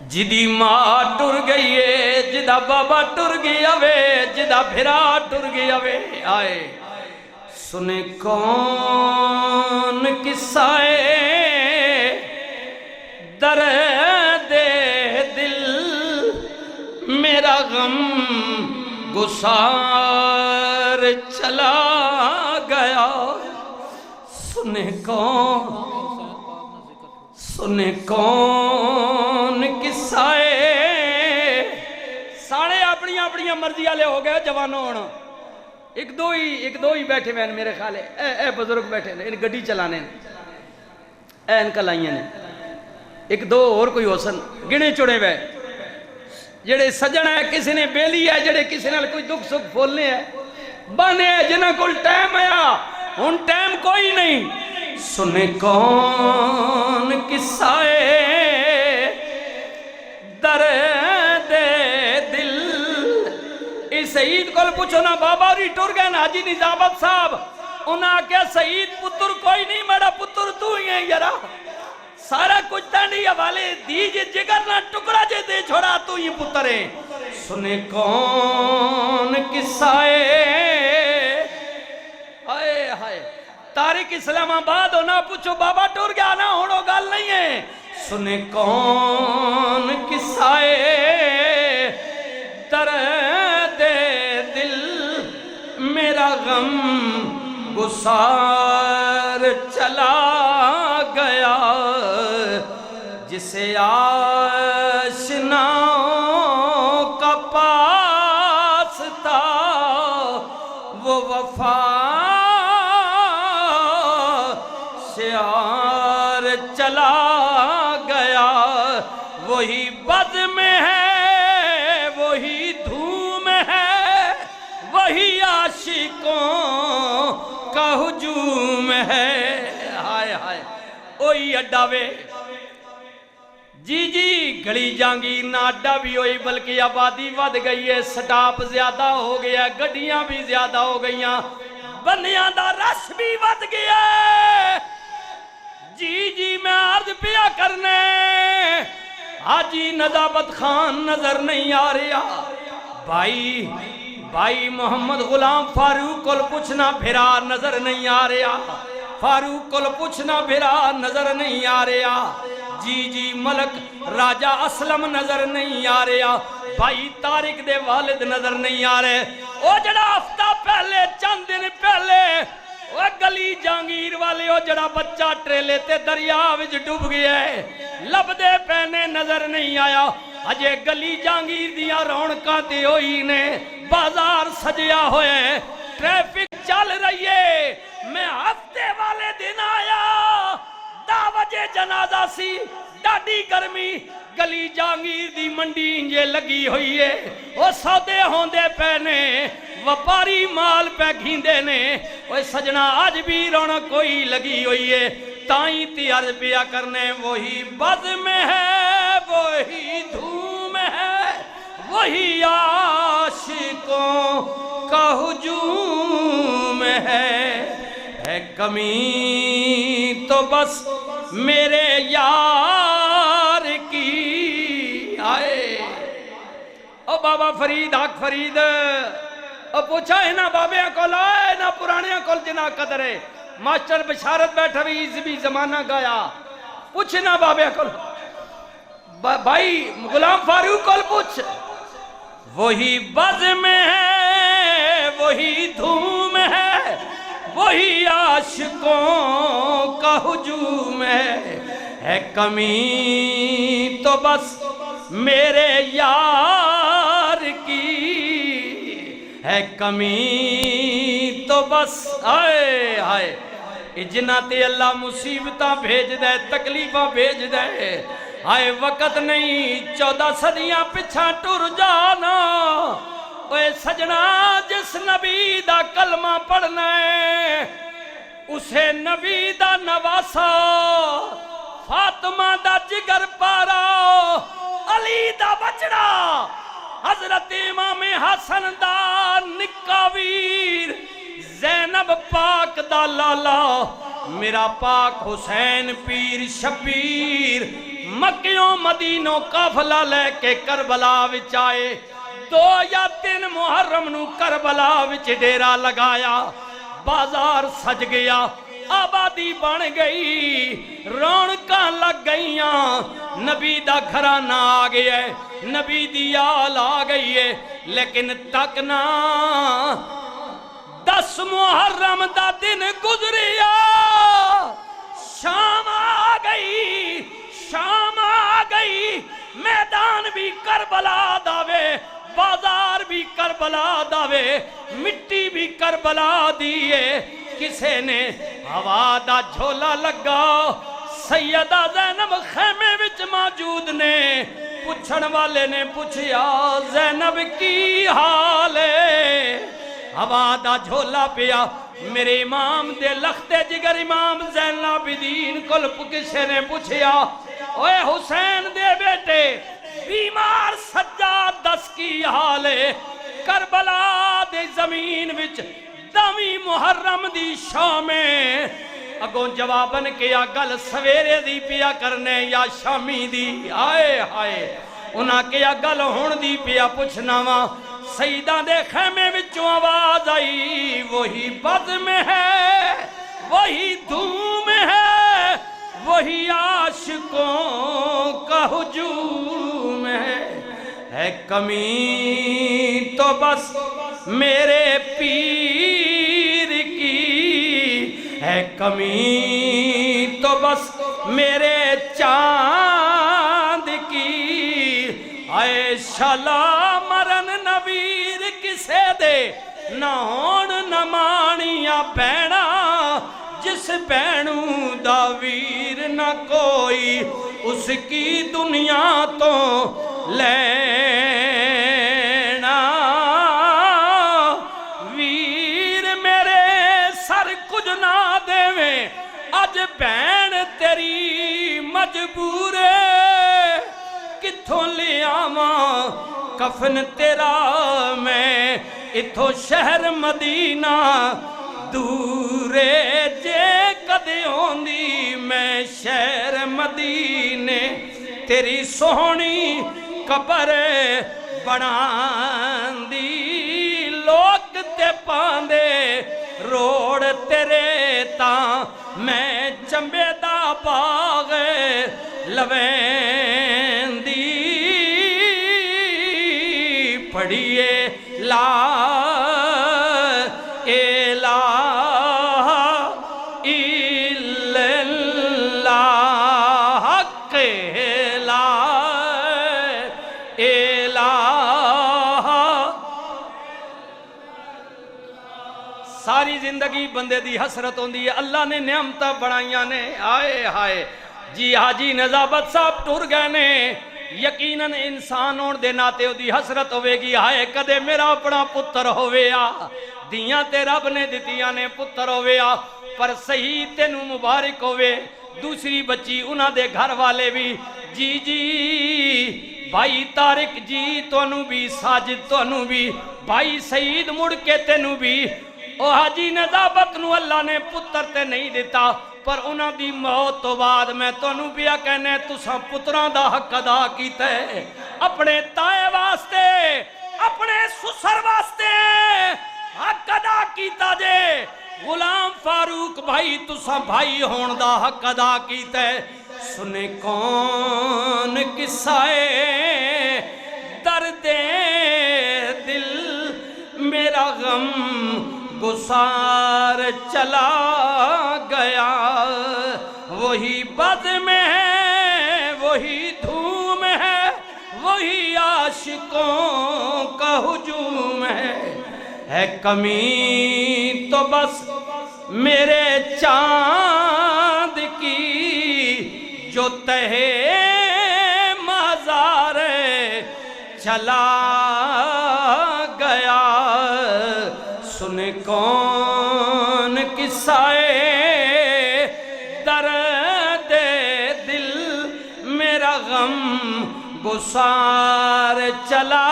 جدی ماں ٹر گئی ہے، جدا بابا ٹر گیا وے، جدا بھرا ٹر گیا وے، آئے سنے کون قصہ درد دل، میرا غم گسار چلا گیا، سنے کون قصہ ساڑے اپنی اپنی مرضی والے ہو گئے جوانوں ہونا، ایک دو ہی بیٹھے ہوئے میرے خیال ہے، اے بزرگ بیٹھے ہیں، ان گڈی چلانے اے ان کلائیاں نے، ایک دو اور کوئی حسن گنے چڑے ہوئے جڑے سجن ہے، کسی نے بیلی ہے، جڑے کسی نے کوئی دکھ سکھ پھولنے ہے، بانے ہے جنہاں کل ٹائم آیا، ان ٹائم کوئی نہیں، سنے کون قصہ درد دل، اس سعید کو پوچھو نا بابا ری ٹر گئے نا حاجی نظامت صاحب، انہاں کیا سعید پتر کوئی نہیں، میرا پتر تو ہی ہے یارا، سارا کچھ تانڈی حوالے دیجے جگر نہ ٹکڑا جے دے چھوڑا تو ہی پتر ہے، سنے کون قصہ آئے ہائے تاریخ اسلام آباد ہونا پوچھو بابا ٹور گیا نا ہوڑو گال نہیں ہے، سنے کون قصہ درد دل، میرا غم گسار چلا گیا، جسے آشناؤں کا پاس تھا وہ وفا شعار چلا گیا، وہی بزم ہے وہی دھوم ہے، وہی عاشقوں کا ہجوم ہے، ہائے ہائے اوہی اڈا وے جی گھڑی جانگیر نہ اڈا بھی ہوئی بلکہ آبادی ود گئی ہے، سٹاپ زیادہ ہو گیا، گھڑیاں بھی زیادہ ہو گئیاں، بندیاں دا رش بھی ود گیا ہے، جی میں عرض پیا کرنے حاجی ندابت خان نظر نہیں آ رہا، بھائی محمد غلام فاروق کل پوچھنا بھرا نظر نہیں آ رہا، فاروق کل پوچھنا بھرا نظر نہیں آ رہا، جی ملک راجہ اسلم نظر نہیں آ رہا، بھائی طارق دے والد نظر نہیں آ رہے، او جڑا ہفتہ پہلے چند دن پہلے وہ گلی جانگیر والے او جڑا بچہ ٹریلے تے دریا وچ ڈوب گیا ہے، لب دے پہنے نظر نہیں آیا، اجے گلی جانگیر دیا رونقاں تے ہوئی نے، بازار سجیا ہوئے، ٹریفک چل رہی ہے، میں ہفتے والے دن آیا، 10 بجے جنازہ سی، ڈاڈی گرمی، گلی جانگیر دی منڈی انجے لگی ہوئی ہے، وہ سودے ہوندے پہنے، وپاری مال پہ گھیندے نے، وہ سجنہ آج بھی رونق کوئی لگی ہوئی ہے، تائیں تی عرض پیا کرنے وہی بزم ہے وہی دھوم ہے، وہی عاشقوں کا ہجوم ہے کمی تو بس میرے یار کی، آئے او بابا فرید حق فرید او پوچھا ہے نا بابے کو لائے نا پرانے کو جنا قدر ہے، ماسٹر بشارت بیٹھا بھی اس بھی زمانہ گایا، پوچھنا بابے کو بھائی غلام فاروق کو پوچھ، وہی بزم ہے وہی دھوم ہے، وہی عاشقوں کا ہجوم ہے کمی تو بس میرے یار کی، ہے کمی تو بس آئے ہائے اجناتے اللہ مصیبتہ بھیج دے، تکلیفہ بھیج دے، آئے وقت نہیں 14 صدیاں پچھا ٹر جانا، اے سجنہ جس نبی دا کلمہ پڑھنا ہے اسے نبی دا نواسا، فاطمہ دا جگر پارا، علی دا بچڑا، حضرت امام حسن دا نکا ویر، زینب پاک دا لالا، میرا پاک حسین پیر شبیر، مکیوں مدینوں قافلہ لے کے کربلا وچ آئے 2 یا 3 محرم نو کربلا وچ ڈیرا لگایا بازار سج گیا آبادی بن گئی رونقاں لگ گئیاں نبی دا گھرانہ آ گیا ہے نبی دی آل آ گئی ہے لیکن تک نہ 10 محرم دا دن گزریا شام آ گئی شام آ گئی میدان بھی کربلا داوے بازار بھی کربلا داوے مٹی بھی کربلا دیئے کسے نے ہوا دا جھولا لگا سیدہ زینب خیمے وچ موجود نے پوچھن والے نے پوچھیا زینب کی حال ہے ہوا دا جھولا پیا میرے امام دے لخت جگر امام زین العابدین کل کسے نے پوچھیا اوے حسین دے بیٹے بیمار سجاد 10 کی حال ہے کربلا دے زمین وچ 10ویں محرم دی شامیں اگوں جوابن کیا گل سویرے دی پیا کرنے یا شامی دی آئے آئے انہاں کیا گل ہون دی پیا پوچھنا وا سیدہ دے خیمے وچوں آواز آئی وہی بزم ہے وہی دھوم ہے وہی عاشقوں کا ہجوم ہے کمی تو بس میرے پیر کی ہے کمی تو بس میرے چاند کی آئے شالا مرن نویر کسے دے نہ ہون نہ مانیاں بینہ جس بینوں دا ویر نہ کوئی اس کی دنیا تو لینا ویر میرے سر کچھ نہ دیویں اج بین تیری مجبور کتھوں لے آواں کفن تیرا میں اتھو شہر مدینہ دورے جے کدے ہوندی میں شہر مدینے تیری سونی قبر بناندی لوگ تے پاندے روڑ تیرے تاں میں چمبے دا باغ لویندی پڑھیے لا ساری زندگی بندے دی حسرت ہوندی ہے اللہ نے نعمتہ بڑھائیاں نے آئے ہائے جی حاجی نظابت صاحب ٹور گئے نے یقیناً انسان ہون دے ناتے ہو دی حسرت ہوئے گی ہائے کدے میرا اپنا پتر ہوئے آ دیاں تے رب نے دتیاں نے پتر ہوئے آ پر صحیح تینوں مبارک ہوئے دوسری بچی انہاں دے گھر والے بھی جی جی بھائی طارق جی تونوں بھی ساجد تونوں بھی بھائی سعید مڑ کے تینوں بھی او حاجی نظابت نو اللہ نے پتر تے نہیں دیتا پر انہاں دی موت تو بعد میں تونوں بیا کہنے تساں پتران دا حق ادا کیتا ہے اپنے تائے واسطے اپنے سسر واسطے حق ادا کیتا جے غلام فاروق بھائی تساں بھائی ہون دا حق ادا کیتا ہے سنے کون قصائے درد دل میرا غم گسار چلا گیا وہی بزم ہے وہی دھوم ہے وہی عاشقوں کا ہجوم ہے کمی تو بس میرے چاند کی جو تہے مزار چلا گیا سن کون قصائے درد دل میرا غم گسار چلا